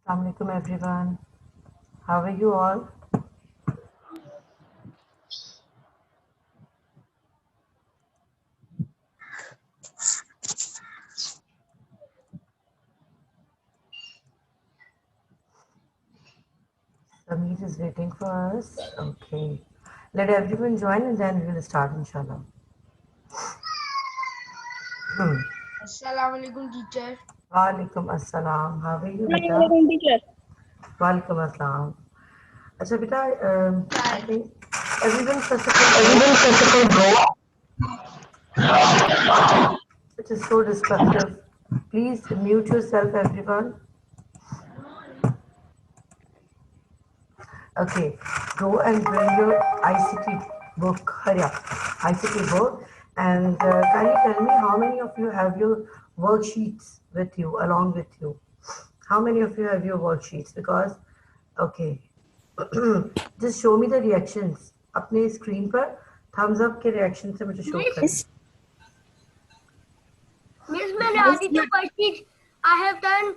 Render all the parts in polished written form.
Assalamualaikum everyone. How are you all? Samir is waiting for us. Okay. Let everyone join and then we will start inshallah. Assalamualaikum teacher. Walaikum assalam. How are you beta? Assalamualaikum teacher. Walaikum assalam. अच्छा बेटा, I Hi. think everyone first of all go. It is so disruptive. Please mute yourself everyone. Okay, go and bring your ICT book. Hurry up, ICT book. And can you tell me how many of you have your worksheets with you, along with you? How many of you have your worksheets? Because, okay, just show me the reactions. अपने screen पर thumbs up के reaction से मुझे show करें. Miss, मैंने आधी तो worksheet I have done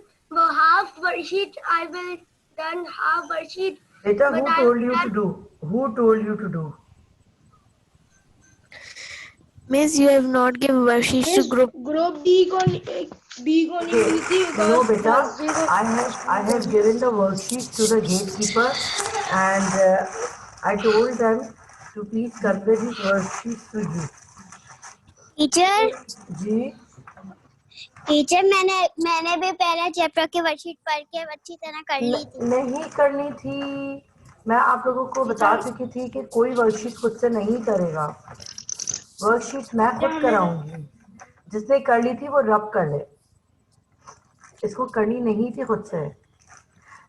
half worksheet. I will done half worksheet. Beta, who told you to do? Who told you to do? Miss, you have not given worksheets to group. Group D को नहीं मिली थी No, beta. I have given the worksheets to the gatekeeper, and I told them to please convey these worksheets to you. Teacher ji मैंने भी पहले chapter की worksheet पढ़ के अच्छी तरह कर ली थी. नहीं करनी थी. मैं आप लोगों को बता चुकी थी कि कोई वर्कशीट खुद से नहीं करेगा. वर्कशीट मैं खुद कराऊंगी. जिसने कर ली थी वो रब कर ले. इसको करनी नहीं थी खुद से.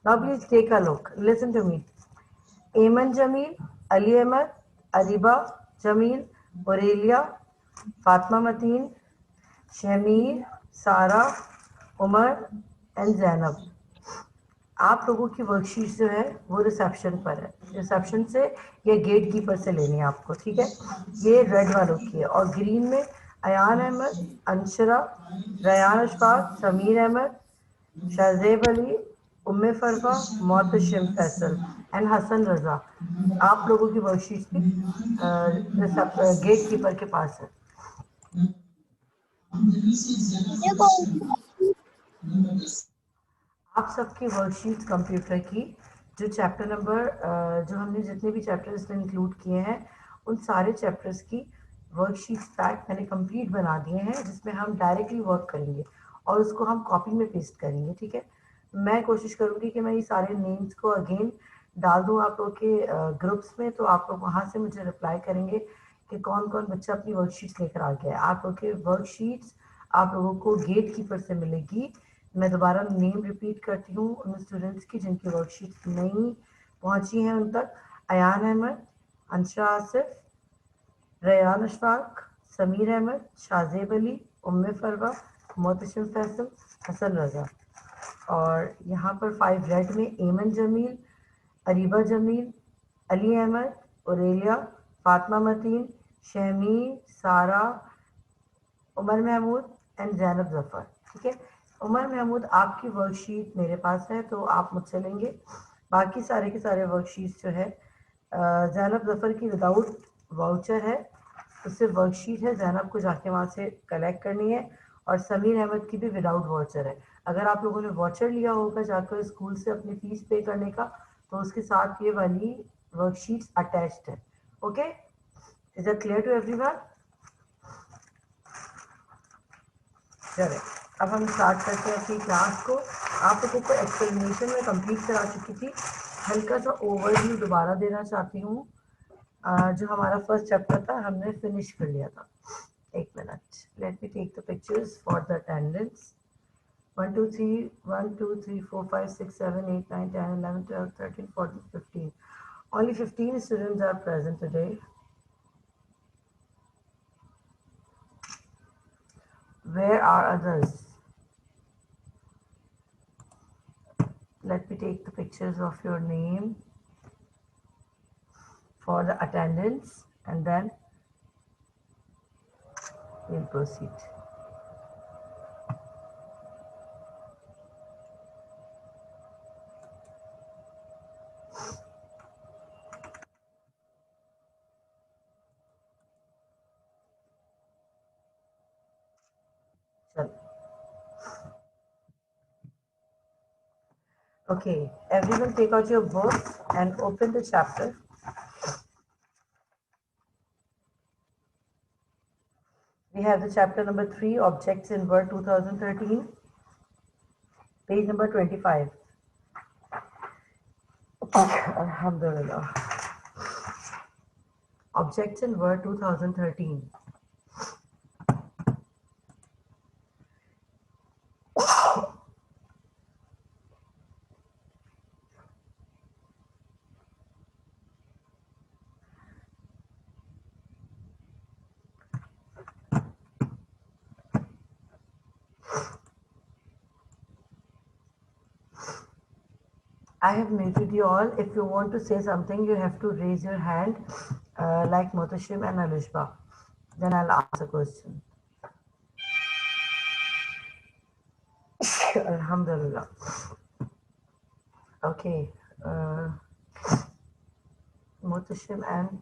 Now please take a look. Listen to me. Ayman Jamil, Ali Ahmed, Ariba Jamil, Aurelia, Fatma Mateen, Shamir, सारा, उमर एंड जैनब. आप लोगों की वर्कशीट जो है वो रिसेप्शन पर है. रिसेप्शन से या गेट कीपर से लेनी है आपको. ठीक है, ये रेड वालों की है. और ग्रीन में अयान अहमद, अंशरा, रयान अशफाक, समीर अहमद, शाहजेब अली, उम्मे फरवा, मोहतशिम फैसल एंड हसन रजा. आप लोगों की वर्कशीट भी गेट कीपर के पास है. आप सबकी वर्कशीट्स कंप्यूटर की जो चैप्टर नंबर जो हमने जितने भी चैप्टर्स इसमें इंक्लूड किए हैं उन सारे चैप्टर्स की वर्कशीट्स पैक मैंने कंप्लीट बना दिए हैं, जिसमें हम डायरेक्टली वर्क करेंगे और उसको हम कॉपी में पेस्ट करेंगे. ठीक है, मैं कोशिश करूँगी कि मैं ये सारे नेम्स को अगेन डाल दूँ आप लोग के ग्रुप्स में, तो आप लोग वहाँ से मुझे रिप्लाई करेंगे कि कौन कौन बच्चा अपनी वर्कशीट्स लेकर आ गया है. आप लोग के वर्कशीट्स आप लोगों को गेट कीपर से मिलेगी. मैं दोबारा नेम रिपीट करती हूँ उन स्टूडेंट्स की जिनकी वर्कशीट नहीं पहुँची हैं उन तक. अयान अहमद, अंशरा आसिफ, रयान अशफाक, समीर अहमद, शाहजेब अली, उम्मे फरवा, मोहतशिम फैसल, हसन रजा. और यहाँ पर 5 रेड में एमन जमील, अरीबा जमील, अली अहमद, औरेलिया, फातिमा मतीन, शमीर, सारा, उमर महमूद एंड जैनब जफर. ठीक है, उमर महमूद आपकी वर्कशीट मेरे पास है तो आप मुझसे लेंगे. बाकी सारे के सारे वर्कशीट्स जो है जैनब जफर की विदाउट वाउचर है, उससे वर्कशीट है, जैनब को जाके वहाँ से कलेक्ट करनी है. और समीर अहमद की भी विदाउट वाउचर है. अगर आप लोगों ने वाउचर लिया होगा जाकर स्कूल से अपनी फीस पे करने का, तो उसके साथ ये वाली वर्कशीट्स अटैच्ड है. Okay, is that clear to everyone? चले, अब हम स्टार्ट करते हैं अपनी क्लास को. आप लोगों को एक्सप्लेनेशन में कंप्लीट करा चुकी थी. हल्का सा ओवरव्यू दोबारा देना चाहती हूँ. जो हमारा फर्स्ट चैप्टर था हमने फिनिश कर लिया था. एक minute, let me take the pictures for the attendance. 1 2 3 1 2 3 4 5 6 7 8 9 10 11 12 13 14 15. Only 15 students are present today. Where are others? Let me take the pictures of your name for the attendance and then we'll proceed. Okay, everyone take out your books and open the chapter. We have the chapter number 3, Objects in Word 2013, page number 25. Alhamdulillah. Objects in Word 2013. I have muted you all. If you want to say something, you have to raise your hand like Mutashim and Alishba. Then I'll ask a question. Alhamdulillah. Okay. Mutashim and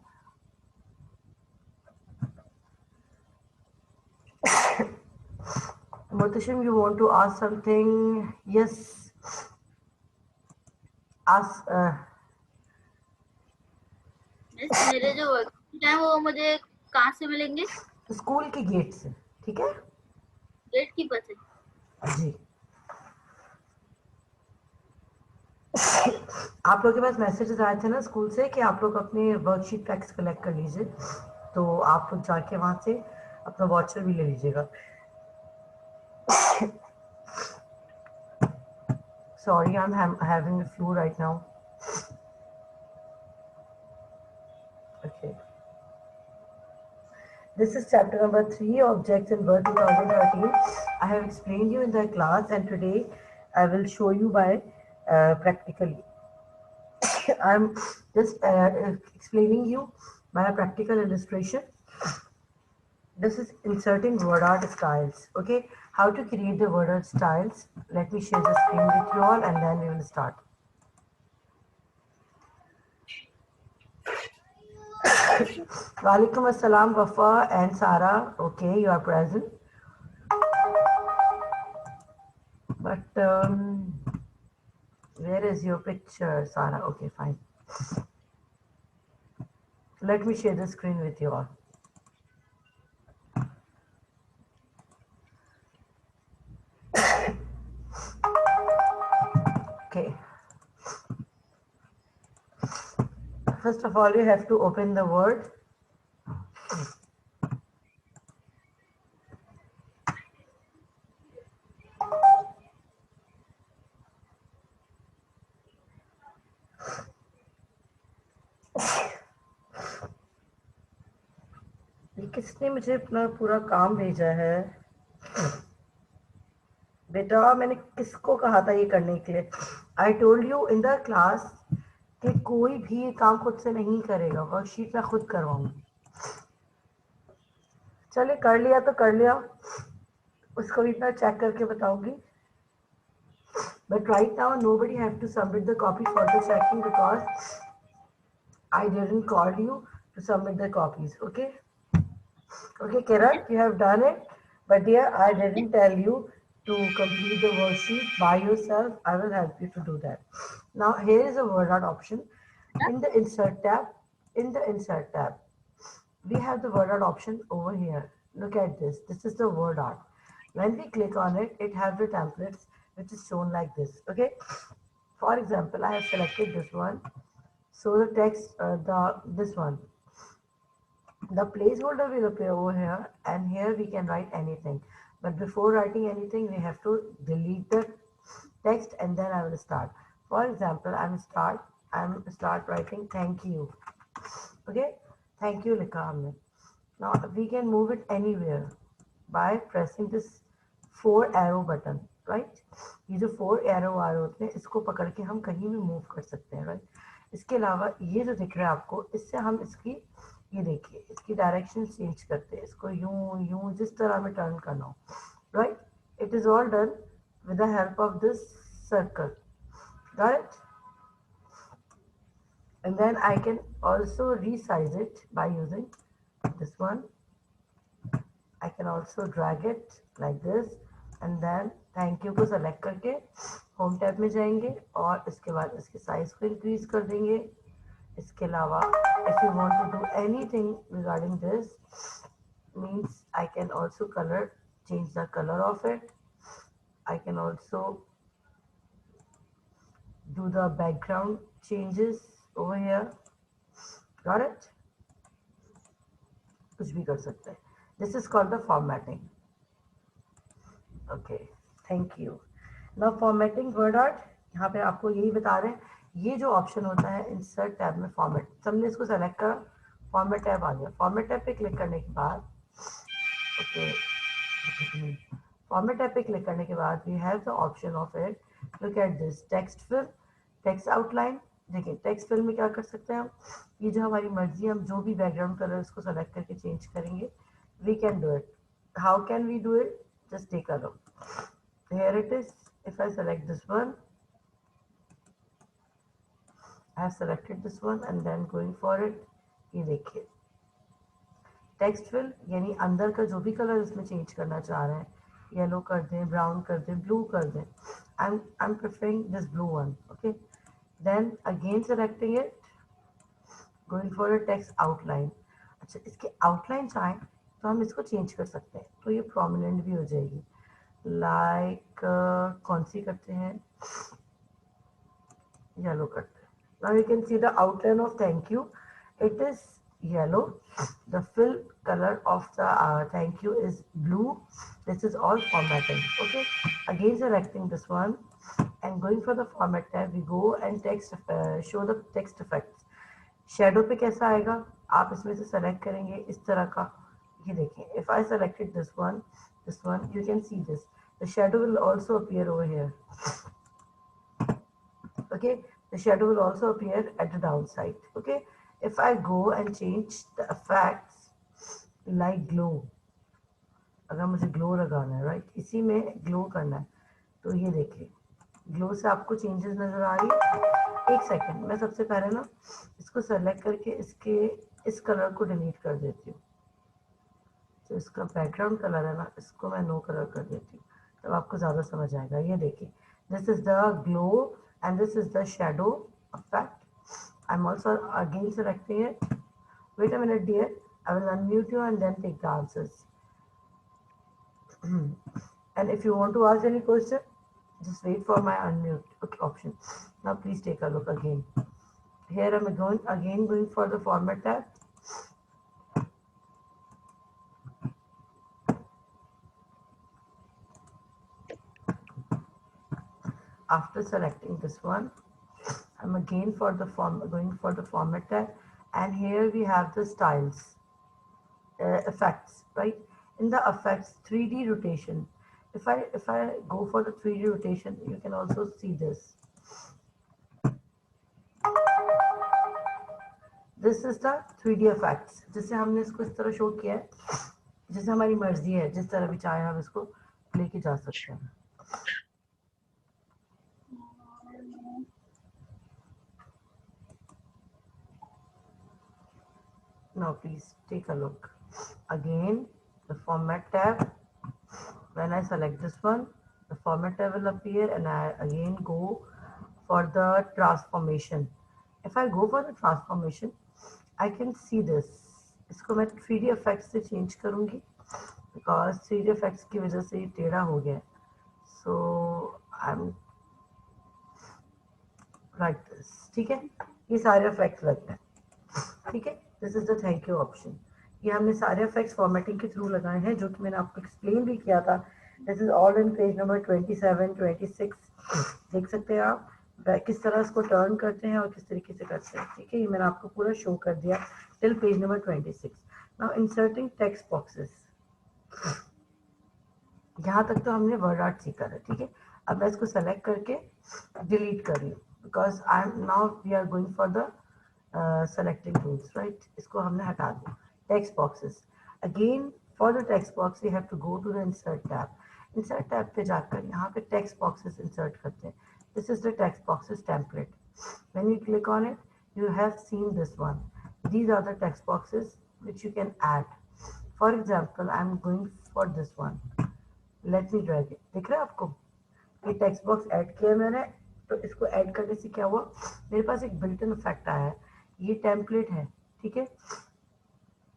Mutashim, you want to ask something? Yes. Ask. मेरे जो worksheet है वो मुझे कहाँ से मिलेंगे? School के gate से, ठीक है? गेट की पर से। जी। आप लोगों के पास मैसेजेस आए थे ना स्कूल से कि आप लोग अपने वर्कशीट पैक्स कलेक्ट कर लीजिए, तो आप लोग जाके वहां से अपना वाचर भी ले लीजिएगा। Sorry, I'm having the flu right now. Okay. This is chapter number 3, Objects in Word 2013. I have explained you in the class, and today I will show you by practically. I'm just explaining you by a practical illustration. This is inserting word art styles. Okay, how to create the word art styles. Let me share the screen with you all, and then we will start. Walaikum Assalam, Wafa and Sara. Okay, you are present. But where is your picture, Sara? Okay, fine. Let me share the screen with you all. Okay. First of all, you have to open the Word. किसने मुझे अपना पूरा काम भेजा है? बेटा मैंने किसको कहा था ये करने के लिए? I told you in the class कि कोई भी काम खुद से नहीं करेगा, वर्कशीट मैं खुद करवाऊंगी। चले कर लिया तो कर लिया, उसको भी मैं चेक करके बताऊंगी। But right now nobody have to submit the copy for the checking because I didn't call you to submit the copies. Okay. Okay, Kiran, you have done it, but dear, I didn't tell you to complete the worksheet by yourself. I will help you to do that. Now, here is a word art option. In the insert tab, we have the word art option over here. Look at this. This is the word art. When we click on it, it has the templates which is shown like this. Okay. For example, I have selected this one. So the text, this one. The placeholder will appear over here, and here we can write anything. But before writing anything, we have to delete the text, and then I will start. For example, I'm start writing thank you. Okay, thank you लिखा हमने. Now we can move it anywhere by pressing this 4 arrow button, right? ये जो 4 arrow आ रहे होते हैं, इसको पकड़ के हम कहीं भी move कर सकते हैं, right? इसके अलावा ये जो दिख रहा है आपको, इससे हम इसकी ये देखिए इसकी डायरेक्शन चेंज करते हैं, इसको यूं यूं जिस तरह में टर्न करना हो, right? It is all done with the help of this circle, right? And then I can also resize it by using this one. I can also drag it like this, and then thank you को select करके home tab में जाएंगे और इसके बाद इसके size को increase कर देंगे. इसके अलावा if you want to do anything regarding this means I can also change the color of it. I can also do the background changes over here. Got it? कुछ भी कर सकते हैं. This is called the formatting. Okay, thank you. Now formatting word art. यहाँ पे आपको यही बता रहे हैं, ये जो ऑप्शन होता है इंसर्ट टैब में फॉर्मेट, सबने इसको सेलेक्ट करा, फॉर्मेट टैब आ गया. फॉर्मेट टैब पे क्लिक करने के बाद ओके, फॉर्मेट टैब पे क्लिक करने के बाद we have the option of it. Look at this text fill, text outline. देखिए टेक्स्ट फिल में क्या कर सकते हैं हम, ये जो हमारी मर्जी, हम जो भी बैकग्राउंड कलर इसको सेलेक्ट करके चेंज करेंगे. We can do it. How can we do it? Just take a look. Here it is. If I select this one, I have selected this one and then going for it. ये देखिए text fill, यानी अंदर का जो भी colour इसमें change करना चाह रहे हैं, येलो कर दें, ब्राउन कर दें, ब्लू कर दें. I'm preferring this blue one. Okay, then again selecting it, going for a text outline. अच्छा, इसके आउटलाइन चाहें तो हम इसको चेंज कर सकते हैं, तो ये प्रोमिनेंट भी हो जाएगी. लाइक कौन सी करते हैं, येलो करते हैं. Now you can see the outline of thank you. It is yellow. The fill color of the thank you is blue. This is all formatting. Okay, again selecting this one and going for the format tab, we go and show the text effects. Shadow पे कैसा आएगा, आप इसमें से select करेंगे इस तरह का. ये देखिए, if I selected this one, you can see this. The shadow will also appear over here. Okay, the shadow will also appear at the downside. Okay, if I go and change the effects like glow, अगर मुझे glow लगाना है, right, इसी में glow करना है, तो ये देखिए ग्लो से आपको चेंजेस नजर आ रही है. एक सेकंड, मैं सबसे पहले ना इसको सेलेक्ट करके इसके इस कलर को डिलीट कर देती हूँ. तो इसका बैकग्राउंड कलर है ना, इसको मैं नो कलर कर देती हूँ, तब आपको ज़्यादा समझ आएगा. ये देखिए, this is the glow and this is the shadow effect. I'm also again selecting it. Wait a minute dear, I will unmute you and then take the answers. And if you want to ask any question, just wait for my unmute option. Now please take a look again. Here I'm going for the format tab. After selecting this one, I'm again going for the format tab, and here we have the styles, effects, right? In the effects, 3D rotation. If I go for the 3D rotation, you can also see this. This is the 3D effects. जैसे हमने इसको इस तरह show किया है, जैसे हमारी मर्जी है, जिस तरह भी चाहे हम इसको लेके जा सकते हैं. Now please take a look. Again, the format tab. When I select this one, the format tab will appear, and I again go for the transformation. If I go for the transformation, I can see this. इसको मैं 3D effects से change करूँगी, because 3D effects की वजह से ये टेढ़ा हो गया. So I'm like this. ठीक है, ये सारे effects लगते हैं. ठीक है, this is the thank you option. ये हमने सारे इफेक्ट्स फॉर्मेटिंग के थ्रू लगाए हैं, जो कि मैंने आपको एक्सप्लेन भी किया था. This is all in page number 27, 26. देख सकते हैं आप किस तरह इसको टर्न करते हैं और किस तरीके से करते हैं. ठीक है, ये मैंने आपको पूरा शो कर दिया till page number 26. Now inserting text boxes. यहाँ तक तो हमने वर्ड आर्ट सीखा था. ठीक है, अब मैं इसको सेलेक्ट करके डिलीट कर रही हूँ, because I am now we are going for the selecting tools, right? इसको हमने हटा दिया. Text boxes. Again, for the text box, we have to go to the insert tab. Insert tab पे जाकर यहाँ पे text boxes insert करते हैं. This is the text boxes template. When you click on it, you have seen this one. These are the text boxes which you can add. For example, I'm going for this one. Let me drag it. दिख रहा है आपको? ये text box add किया मैंने, तो इसको add करने से क्या हुआ, मेरे पास एक बिल्ट इन इफेक्ट आया है। ये टेम्पलेट है, ठीक है।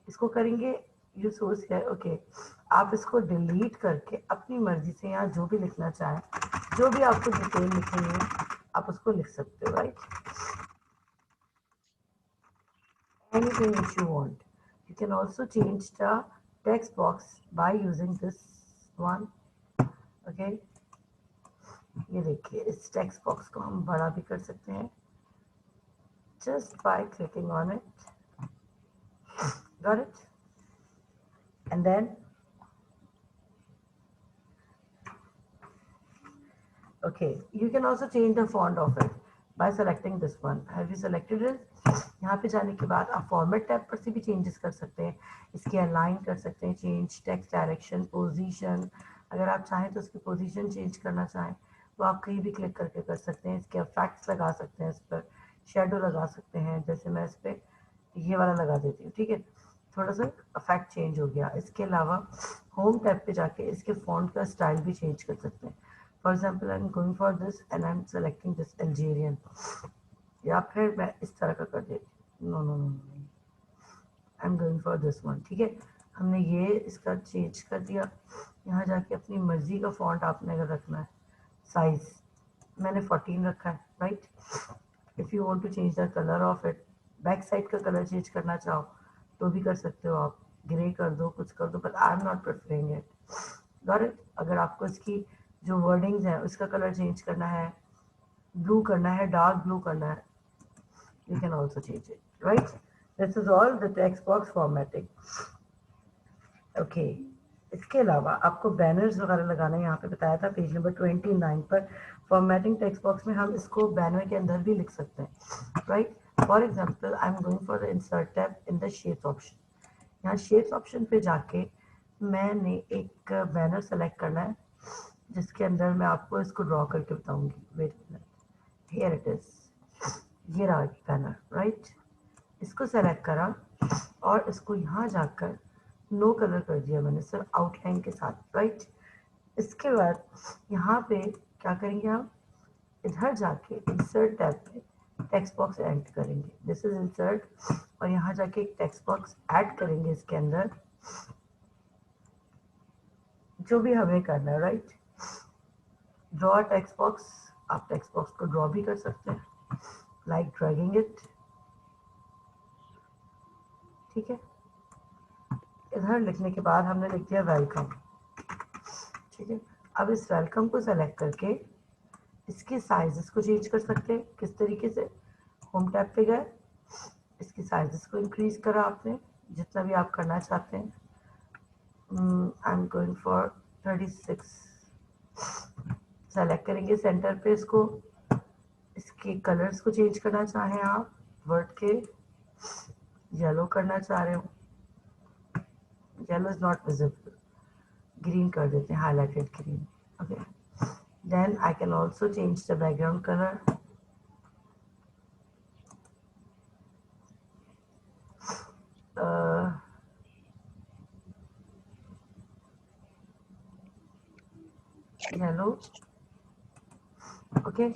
इसको करेंगे यू सोर्स है, ओके। आप इसको डिलीट करके अपनी मर्जी से यहाँ जो भी लिखना चाहें, जो भी आपको डिटेल लिखनी है आप उसको लिख सकते हो, right. Anything which you want. You can also change the text box by using this one, okay। ये देखिए, इस टेक्स्ट बॉक्स को हम बड़ा भी कर सकते हैं just by clicking on it. Got it? And then okay, you can also change the font of it by selecting this one. Have you selected it? यहाँ पे जाने के बाद आप फॉर्मेट टैब पर से भी चेंजेस कर सकते हैं, इसकी अलाइन कर सकते हैं, चेंज टेक्स्ट डायरेक्शन, पोजीशन। अगर आप चाहें तो उसकी पोजीशन चेंज करना चाहें तो आप कहीं भी क्लिक करके कर सकते हैं। इसके इफेक्ट्स लगा सकते हैं, इस पर शेडो लगा सकते हैं। जैसे मैं इस पर ये वाला लगा देती हूँ, ठीक है, थोड़ा सा इफेक्ट चेंज हो गया। इसके अलावा होम टैब पे जाके इसके फॉन्ट का स्टाइल भी चेंज कर सकते हैं। For example I am going for this and I am selecting this Algerian, या फिर मैं इस तरह का कर देती हूँ, no no no no, I am going for this one, ठीक है। हमने ये इसका चेंज कर दिया। यहाँ जाके अपनी मर्जी का फॉन्ट आपने अगर रखना है, साइज मैंने 14 रखा है, right. If you want to change the colour of it, back side का कलर चेंज करना चाहो तो भी कर सकते हो आप, ग्रे कर दो, कुछ कर दो, but I am not preferring it. Got it? अगर आपको इसकी जो वर्डिंग्स है उसका कलर चेंज करना है, ब्लू करना है, डार्क ब्लू करना है, you can also change it, right? This is all the text box formatting. Okay. इसके अलावा आपको बैनर्स वगैरह लगाना है, यहाँ पे बताया था पेज नंबर 29 पर। फॉर्मेटिंग टेक्स्ट बॉक्स में हम इसको बैनर के अंदर भी लिख सकते हैं, right. For example I am going for the insert tab in the shapes option. यहाँ शेप्स ऑप्शन पे जाके मैंने एक बैनर सेलेक्ट करना है जिसके अंदर मैं आपको इसको ड्रॉ करके बताऊंगी। Wait minute, here it is, ये रहा बैनर, राइट। इसको सेलेक्ट करा और इसको यहाँ जाकर नो कलर कर दिया मैंने, सिर्फ आउटलाइन के साथ, राइट। इसके बाद यहाँ पे क्या करेंगे, हम इधर जाके इंसर्ट टैब पे टेक्स्ट बॉक्स ऐड करेंगे। दिस इज इंसर्ट, और यहाँ जाके एक टेक्स्ट बॉक्स ऐड करेंगे इसके अंदर, जो भी हमें करना है, राइट। ड्रॉ टेक्स्ट बॉक्स, आप टेक्स्ट बॉक्स को ड्रॉ भी कर सकते हैं, लाइक ड्रैगिंग इट, ठीक है। इधर लिखने के बाद हमने लिख दिया वेलकम, ठीक है। अब इस वेलकम को सेलेक्ट करके इसके साइजेस को चेंज कर सकते हैं। किस तरीके से, होम टैब पे गए, इसकी साइजेस को इंक्रीज करा आपने जितना भी आप करना चाहते हैं। आई एम गोइंग फॉर 36, सेलेक्ट करेंगे सेंटर पे इसको। इसके कलर्स को चेंज करना चाहें आप, वर्ड के येलो करना चाह रहे हो, yellow is not visible, green कर देते हैं, highlighted green, okay. Then I can also change the background colour. Yellow, okay,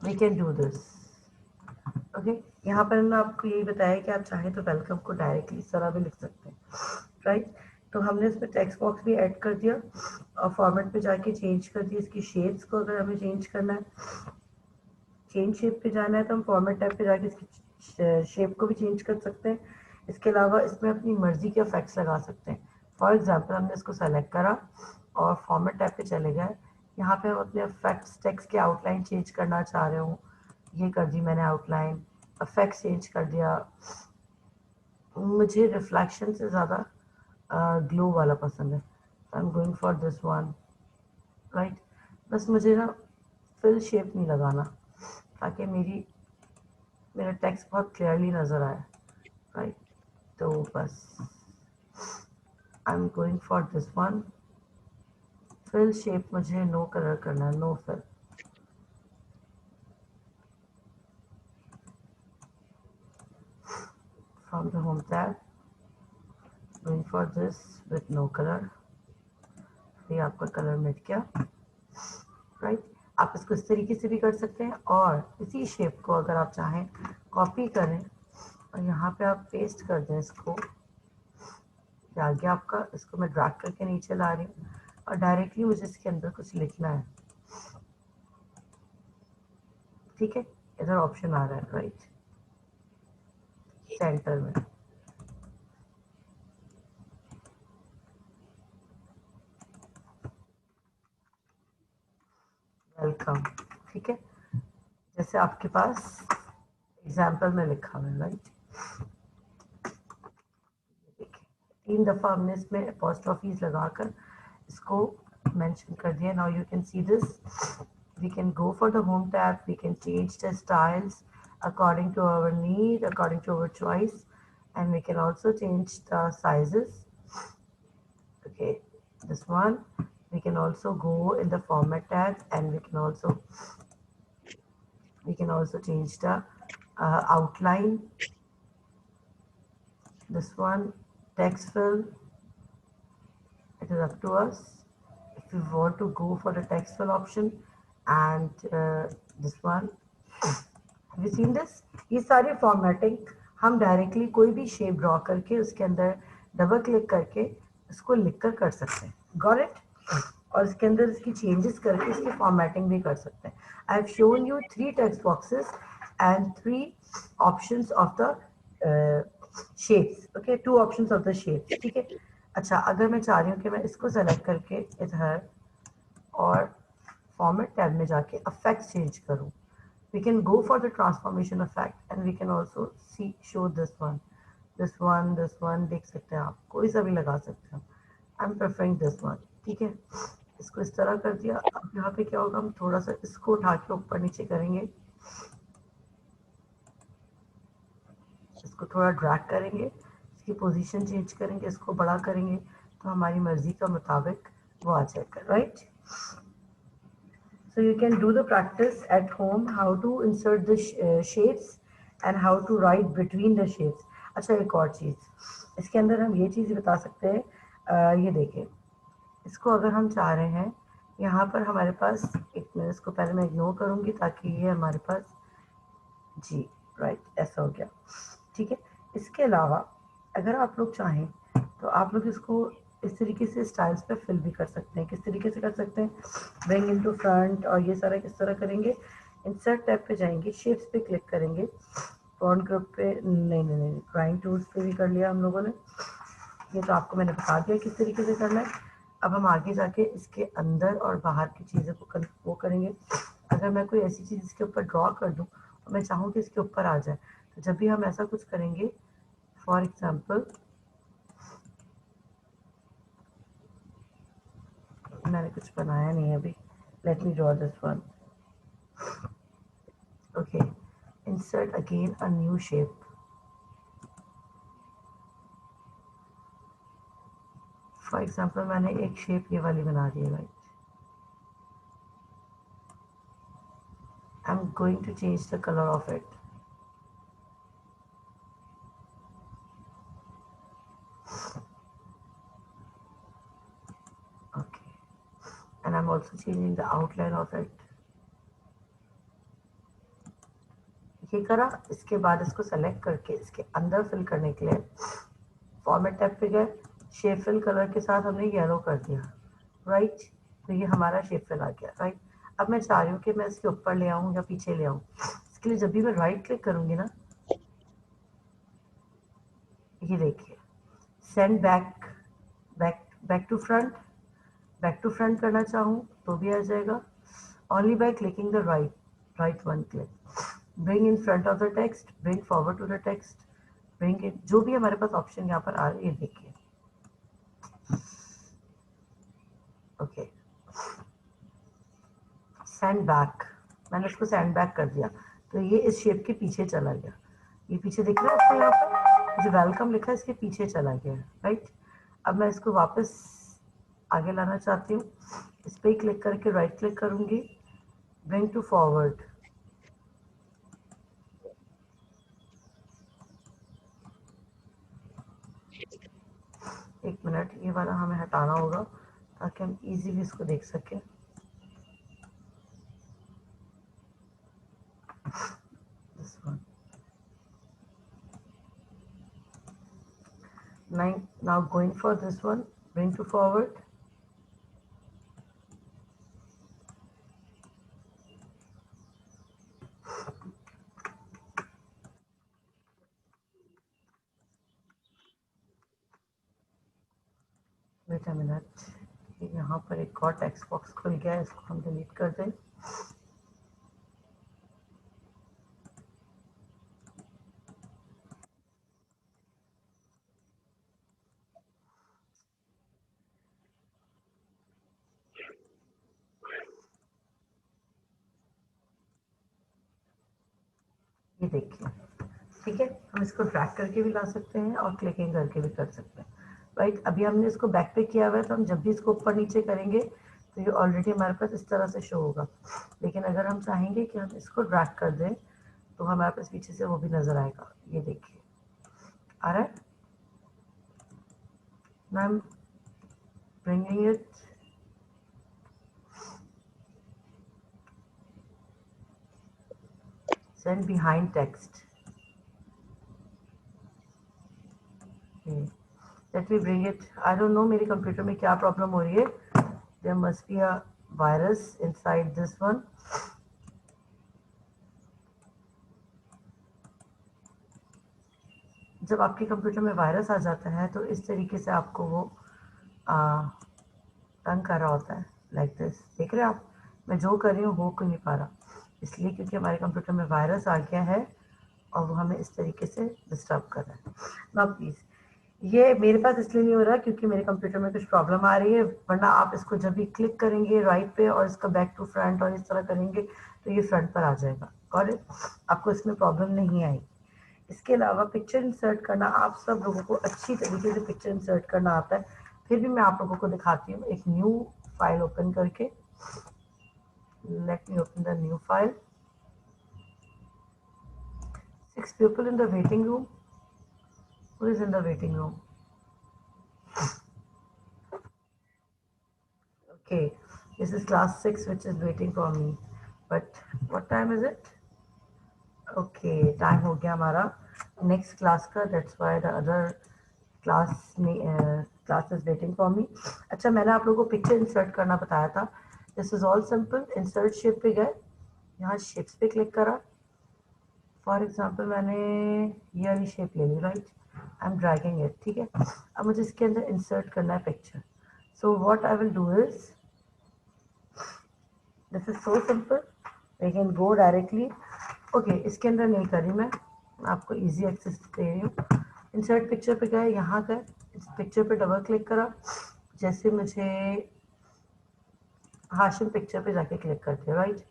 we can do this, okay. यहाँ पर मैंने आपको यही बताया कि आप चाहें तो वेलकम को डायरेक्टली इस तरह भी लिख सकते हैं, राइट। तो हमने इसमें टेक्स्ट बॉक्स भी ऐड कर दिया और फॉर्मेट पे जाके चेंज कर दिया। इसकी शेप्स को अगर हमें चेंज करना है, चेंज शेप पे जाना है, तो हम फॉर्मेट टैब पे जाके इसकी शेप को भी चेंज कर सकते हैं। इसके अलावा इसमें अपनी मर्जी के इफेक्ट्स लगा सकते हैं। फॉर एग्जांपल हमने इसको सेलेक्ट करा और फॉर्मेट टैब पे चले गए, यहाँ पे हम अपने इफेक्ट्स, टेक्स्ट के आउटलाइन चेंज करना चाह रहे हूँ, ये कर दी मैंने आउटलाइन, इफेक्ट्स चेंज कर दिया। मुझे रिफ्लेक्शन से ज़्यादा ग्लो वाला पसंद है, आई am going for this one, right. बस मुझे ना फिल शेप नहीं लगाना ताकि मेरा टेक्स्ट बहुत क्लियरली नज़र आए, राइट। तो बस I am going for this one, fill shape मुझे नो कलर करना है, no fill. From the home tab, going for this with no color, ये आपका कलर मिट गया। इसको इस तरीके से भी कर सकते हैं, और इसी शेप को अगर आप चाहें कॉपी करें और यहाँ पे आप पेस्ट कर दें इसको, आ गया आपका। इसको मैं ड्रैग करके नीचे ला रही हूँ और डायरेक्टली मुझे इसके अंदर कुछ लिखना है, ठीक है। इधर ऑप्शन आ रहा है राइट सेंटर में, वेलकम, ठीक है। जैसे आपके पास एग्जाम्पल में लिखा हुआ है राइट। देखिए 3 दफ़ा हमने इसमें अपॉस्ट्रोफीज लगाकर इसको मेंशन कर दिया। Now you can see this, we can go for the home tab, we can change the styles according to our need, according to our choice, and we can also change the sizes. Okay, this one we can also go in the format tab, and we can also change the outline. This one text fill, it is up to us if we want to go for the text fill option. And this one, have you seen this? ये सारी formatting हम directly कोई भी shape draw करके उसके अंदर double click करके इसको लिखकर कर सकते हैं, गॉट इट। और इसके अंदर इसकी चेंजेस करके इसकी फॉर्मेटिंग भी कर सकते हैं। I have shown you 3 text boxes and 3 options of the shapes, okay, 2 options of the shapes, ठीक है। अच्छा, अगर मैं चाह रही हूँ कि मैं इसको सेलेक्ट करके इधर और फॉर्मेट टैब में जाके इफेक्ट्स चेंज करूँ, we can go for the transformation effect, and we can also show this one, देख सकते हैं आप, कोई सा भी लगा सकते हैं। I'm preferring this one, ठीक है। इसको इस तरह कर दिया। अब यहाँ पे क्या होगा, हम थोड़ा सा इसको उठा के ऊपर नीचे करेंगे, इसको थोड़ा ड्रैग करेंगे, इसकी पोजीशन चेंज करेंगे, इसको बड़ा करेंगे, तो हमारी मर्जी का मुताबिक वो आ जाएगा, right. So you can do the practice at home, how to insert the shapes and how to write between the shapes. अच्छा, एक और चीज़ इसके अंदर हम ये चीज़ बता सकते हैं, ये देखें, इसको अगर हम चाह रहे हैं यहाँ पर हमारे पास, एक मिनट, इसको पहले मैं इग्नोर करूँगी ताकि ये हमारे पास, जी राइट, ऐसा हो गया, ठीक है। इसके अलावा अगर आप लोग चाहें तो आप लोग इसको इस तरीके से स्टाइल्स पे फिल भी कर सकते हैं। किस तरीके से कर सकते हैं, ब्रिंग इनटू फ्रंट, और ये सारा किस तरह करेंगे, इंसर्ट टैब पे जाएंगे, शेप्स पे क्लिक करेंगे, फॉन्ट ग्रुप पे, नहीं, ड्राइंग टूल्स पे भी कर लिया हम लोगों ने, ये तो आपको मैंने बता दिया किस तरीके से करना है। अब हम आगे जाके इसके अंदर और बाहर की चीज़ों को वो करेंगे। अगर मैं कोई ऐसी चीज़ इसके ऊपर ड्रॉ कर दूँ और मैं चाहूँ कि इसके ऊपर आ जाए, तो जब भी हम ऐसा कुछ करेंगे, फॉर एग्जाम्पल मैंने कुछ बनाया नहीं है अभी, let me draw this one, okay, insert again a new shape, for example मैंने एक शेप ये वाली बना दी है, right. I am going to change the colour of it, okay, and I'm also changing the outline of it. ये करा, इसके बाद इसको सेलेक्ट करके इसके अंदर फिल करने के लिए फॉर्मेट टैब पे गए, शेप फिल कलर के साथ हमने येलो कर दिया, राइट। तो ये हमारा शेप फिल आ गया, राइट। अब मैं चाह रही हूँ कि मैं इसके ऊपर ले आऊँ या पीछे ले आऊँ, इसके लिए जब भी मैं राइट क्लिक करूँगी ना, ये देखिए, सेंड बैक टू फ्रंट करना चाहूँ तो भी आ जाएगा, only by clicking the right one click. Bring in front of the text, bring forward to the text, bring it, जो भी हमारे पास ऑप्शन यहाँ पर आ रहे हैं, देखिए, ओके, सेंड बैक, मैंने इसको सेंड बैक कर दिया, तो ये इस शेप के पीछे चला गया, ये पीछे दिख रहा है आपको, यहाँ पर जो वेलकम लिखा है इसके पीछे चला गया, राइट। अब मैं इसको वापस आगे लाना चाहती हूँ, इस पर क्लिक करके राइट क्लिक करूँगी, ब्रिंग टू फॉरवर्ड, एक मिनट, ये वाला हमें हटाना होगा ताकि हम इजीली इसको देख सकें। Now going for this one, bring to forward. Wait a minute, यहाँ पर एक और टेक्स्ट बॉक्स खुल गया है, इसको हम डिलीट कर दें. ये देखिए, ठीक है. हम इसको ड्रैग करके भी ला सकते हैं और क्लिकिंग करके भी कर सकते हैं. राइट, अभी हमने इसको बैक पे किया हुआ है, तो हम जब भी इसको ऊपर नीचे करेंगे तो ये ऑलरेडी हमारे पास इस तरह से शो होगा. लेकिन अगर हम चाहेंगे कि हम इसको ड्रैग कर दें तो हमारे पास पीछे से वो भी नजर आएगा. ये देखिए, आ रहा है. Ma'am bringing it, send behind text. Okay. Let me bring it. I don't know मेरे कंप्यूटर में क्या प्रॉब्लम हो रही है. There must be a virus inside this one. जब आपके कंप्यूटर में वायरस आ जाता है तो इस तरीके से आपको वो तंग कर रहा होता है. लाइक दिस, देख रहे हैं आप, मैं जो कर रही हूँ हो क्यों नहीं पा रहा, इसलिए क्योंकि हमारे कंप्यूटर में वायरस आ गया है और वो हमें इस तरीके से डिस्टर्ब कर रहा है. ना प्लीज़, ये मेरे पास इसलिए नहीं हो रहा क्योंकि मेरे कंप्यूटर में कुछ प्रॉब्लम आ रही है, वरना आप इसको जब भी क्लिक करेंगे राइट पे और इसका बैक टू फ्रंट और इस तरह करेंगे तो ये फ्रंट पर आ जाएगा. और आपको इसमें प्रॉब्लम नहीं आएगी. इसके अलावा पिक्चर इंसर्ट करना, आप सब लोगों को अच्छी तरीके से पिक्चर इंसर्ट करना आता है, फिर भी मैं आप लोगों को दिखाती हूँ. एक न्यू फाइल ओपन करके, let me open the new file. 6 people in the waiting room. Who is in the waiting room? Okay, this is class 6 which is waiting for me. But what time is it? Okay, time हो गया हमारा next class का. That's why the other class is waiting for me. अच्छा, मैंने आप लोगों को picture insert करना बताया था. This is all simple. Insert shape पे गए, यहाँ शेप्स पे क्लिक करा. फॉर एग्जाम्पल मैंने ये वाली शेप ले ली. Right, I am dragging it. ठीक है, अब मुझे इसके अंदर इंसर्ट करना है picture. So what I will do is, this is so simple, I can go directly. Okay, इसके अंदर नहीं करी मैं आपको इजी एक्सेस दे रही हूँ. इंसर्ट पिक्चर पे गए, यहाँ गए, इस पिक्चर पे डबल क्लिक करा. जैसे मुझे हाशिम पिक्चर पे जाके क्लिक करते. राइट,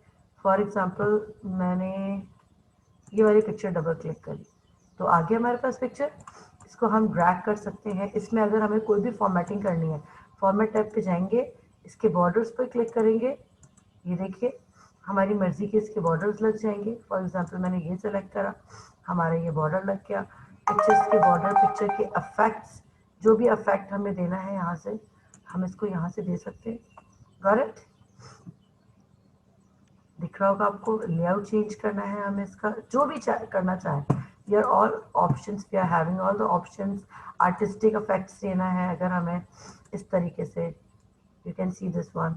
फॉर एग्जाम्पल मैंने ये वाली पिक्चर डबल क्लिक करी तो आ गया हमारे पास पिक्चर. इसको हम ड्रैग कर सकते हैं. इसमें अगर हमें कोई भी फॉर्मेटिंग करनी है, फॉर्मेट टैब पे जाएंगे, इसके बॉर्डर्स पर क्लिक करेंगे. ये देखिए, हमारी मर्जी के इसके बॉर्डर्स लग जाएंगे. फॉर एग्जांपल मैंने ये सेलेक्ट करा, हमारा ये बॉर्डर लग गया. पिक्चर्स के बॉर्डर, पिक्चर के अफेक्ट्स, जो भी अफेक्ट हमें देना है यहाँ से हम इसको यहाँ से दे सकते हैं. Got it? दिख रहा होगा आपको. लेआउट चेंज करना है हमें, इसका जो भी करना चाहें. We are all options, we are having all the options. Artistic effects देना है अगर हमें इस तरीके से, you can see this one.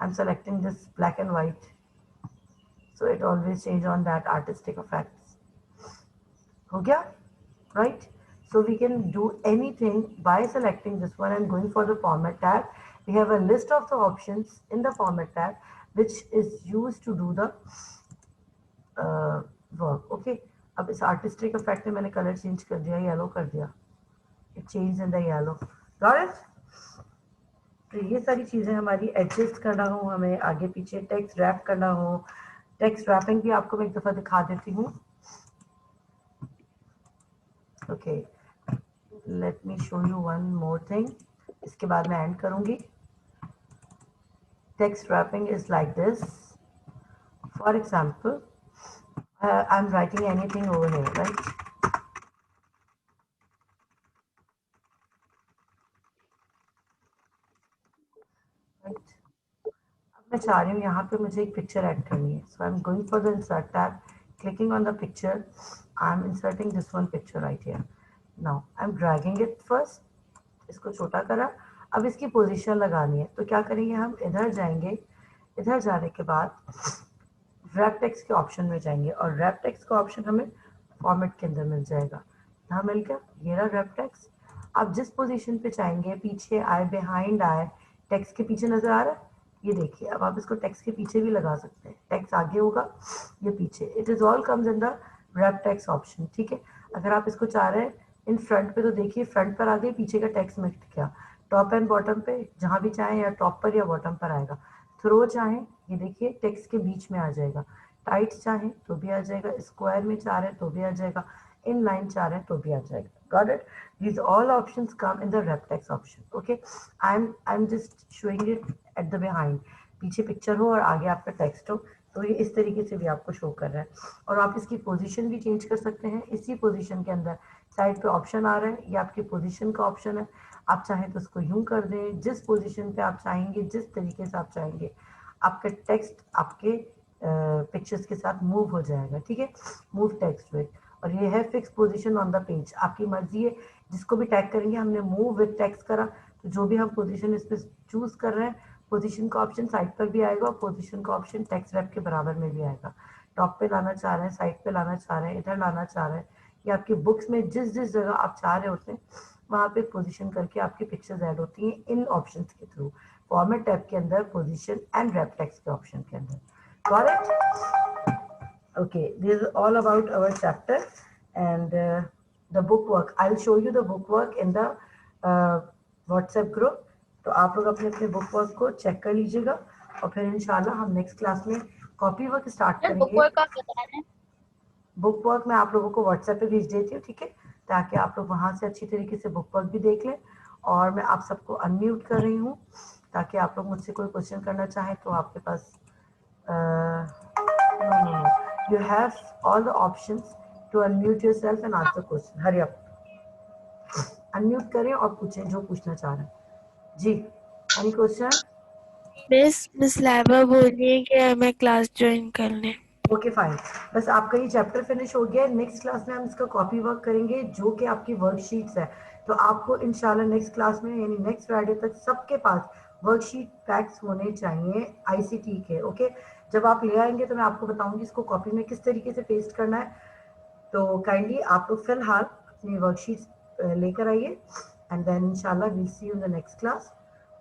I am selecting this black and white, so it always change on that artistic effects. हो गया? Right, so we can do anything by selecting this one and going for the format tab. We have a list of the options in the format tab which is used to do the work. Okay, अब इस artistic effect में मैंने color change कर दिया, yellow कर दिया. It changed in the yellow. Got it? तो ये सारी चीज़ें हमारी adjust करना हो, हमें आगे पीछे text wrap करना हो. text wrapping भी आपको मैं एक दफ़ा दिखा देती हूँ. Okay, let me show you one more thing. इसके बाद मैं end करूँगी. Text wrapping is like this. For example, I'm writing anything over here, right? Right. अब मैं चाह रही हूँ यहाँ पे मुझे एक पिक्चर ऐड करनी है. So I'm going for the insert tab, clicking on the picture. I'm inserting this one picture right here. Now I am dragging it first, इसको छोटा करा, अब इसकी पोजीशन लगानी है। तो क्या करेंगे, हम इधर जाएंगे, इधर जाने के बाद रैप टेक्स्ट के ऑप्शन में जाएंगे और रैप टेक्स्ट का ऑप्शन हमें फॉर्मेट के अंदर मिल जाएगा। यहाँ मिल गया, ये रहा रैप टेक्स्ट। आप जिस पोजीशन पे चाहेंगे, पीछे आए, बिहाइंड आए, टेक्स्ट के पीछे नजर आ रहा है, ये देखिए। अब आप इसको टेक्स्ट के पीछे भी लगा सकते हैं, टेक्स्ट आगे होगा, ये पीछे। It is all comes in the wrap text option, ठीक है। अगर आप इसको चाह रहे हैं इन फ्रंट पे, तो देखिए फ्रंट पर आ गए, पीछे का टेक्स्ट मिट गया। टॉप एंड बॉटम पे जहां भी चाहें, या टॉप पर या बॉटम पर आएगा। थ्रो चाहें, ये देखिए टेक्स्ट के बीच में आ जाएगा। टाइट चाहें तो भी आ जाएगा, स्क्वायर में चाह रहे हैं तो भी आ जाएगा, इन लाइन चाह रहे हैं तो भी आ जाएगा। Got it? These all options come in the wrap text option. Okay, I'm just showing it at the behind. पीछे पिक्चर हो और आगे आपका टेक्स्ट हो, तो ये इस तरीके से भी आपको शो कर रहा है। और आप इसकी पोजीशन भी चेंज कर सकते हैं। इसी पोजीशन के अंदर साइड पे ऑप्शन आ रहा है, ये आपकी पोजीशन का ऑप्शन है। आप चाहें तो उसको यूं कर दें, जिस पोजीशन पे आप चाहेंगे, जिस तरीके से आप चाहेंगे, आपका टेक्स्ट आपके पिक्चर्स के साथ मूव हो जाएगा, ठीक है। मूव टेक्स्ट विद, और ये है fix position on the page, आपकी मर्जी है जिसको भी टैग करेंगे। हमने मूव विद टेक्स्ट करा, तो जो भी हम पोजीशन इस पे चूज कर रहे हैं, पोजीशन का ऑप्शन साइड पर भी आएगा और पोजीशन का ऑप्शन टेक्स्ट रैप के बराबर में भी आएगा। टॉप पे लाना चाह रहे हैं, साइड पे लाना चाह रहे हैं, इधर लाना चाह रहे हैं, या आपकी बुक्स में जिस जिस जगह आप चाह रहे होते हैं वहाँ पे पोजीशन करके आपकी पिक्चर्स ऐड होती हैं इन ऑप्शंस के थ्रू। फॉर्मेट टैब के अंदर पोजीशन एंड रैप टेक्स्ट के ऑप्शन के अंदर। Got it? Okay, this is all about our chapter and the book work. I'll show you the book work in the WhatsApp group. तो आप लोग अपने अपने बुक वर्क को चेक कर लीजिएगा और फिर इंशाल्लाह हम नेक्स्ट क्लास में कॉपी वर्क स्टार्ट बुक करेंगे। वर्क का बता रहे हैं। बुक वर्क मैं आप लोगों को व्हाट्सएप पे भेज देती हूँ, ठीक है, ताकि आप लोग वहाँ से अच्छी तरीके से बुक वर्क भी देख लें। और मैं आप सबको अनम्यूट कर रही हूँ ताकि आप लोग मुझसे कोई क्वेश्चन करना चाहें तो आपके पास no. You have all the options to unmute yourself and ask the question. Hurry up. Unmute करें और पूछें जो पूछना चाह रहे हैं। जी, any question? मिस लाइबा बोल रही है कि हमें क्लास ज्वाइन करने। ओके फाइन, बस आपका ये चैप्टर फिनिश हो गया है। नेक्स्ट क्लास में हम इसका कॉपी वर्क करेंगे जो कि आपकी वर्कशीट्स है। तो आपको इंशाल्लाह नेक्स्ट क्लास में यानी नेक्स्ट फ्राइडे तक सबके पास वर्कशीट पैक्स होने चाहिए आईसीटी के। ओके, जब आप ले आएंगे तो मैं आपको बताऊंगी इसको कॉपी में किस तरीके से पेस्ट करना है। तो काइंडली आप लोग फिलहाल अपनी वर्कशीट्स लेकर आइए एंड देन इंशाल्लाह we'll see you in the next class.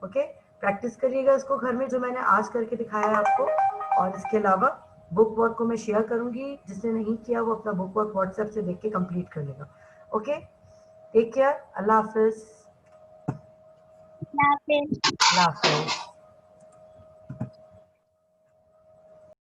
Okay, practice करिएगा इसको घर में जो मैंने आज करके दिखाया है आपको। और इसके अलावा बुक वर्क को मैं शेयर करूंगी, जिसने नहीं किया वो अपना बुक वर्क व्हाट्सएप से देख के कंप्लीट कर लेगा। ओके, टेक केयर, अल्लाह हाफिज। अल्लाह हाफिज। अल्लाह हाफिज।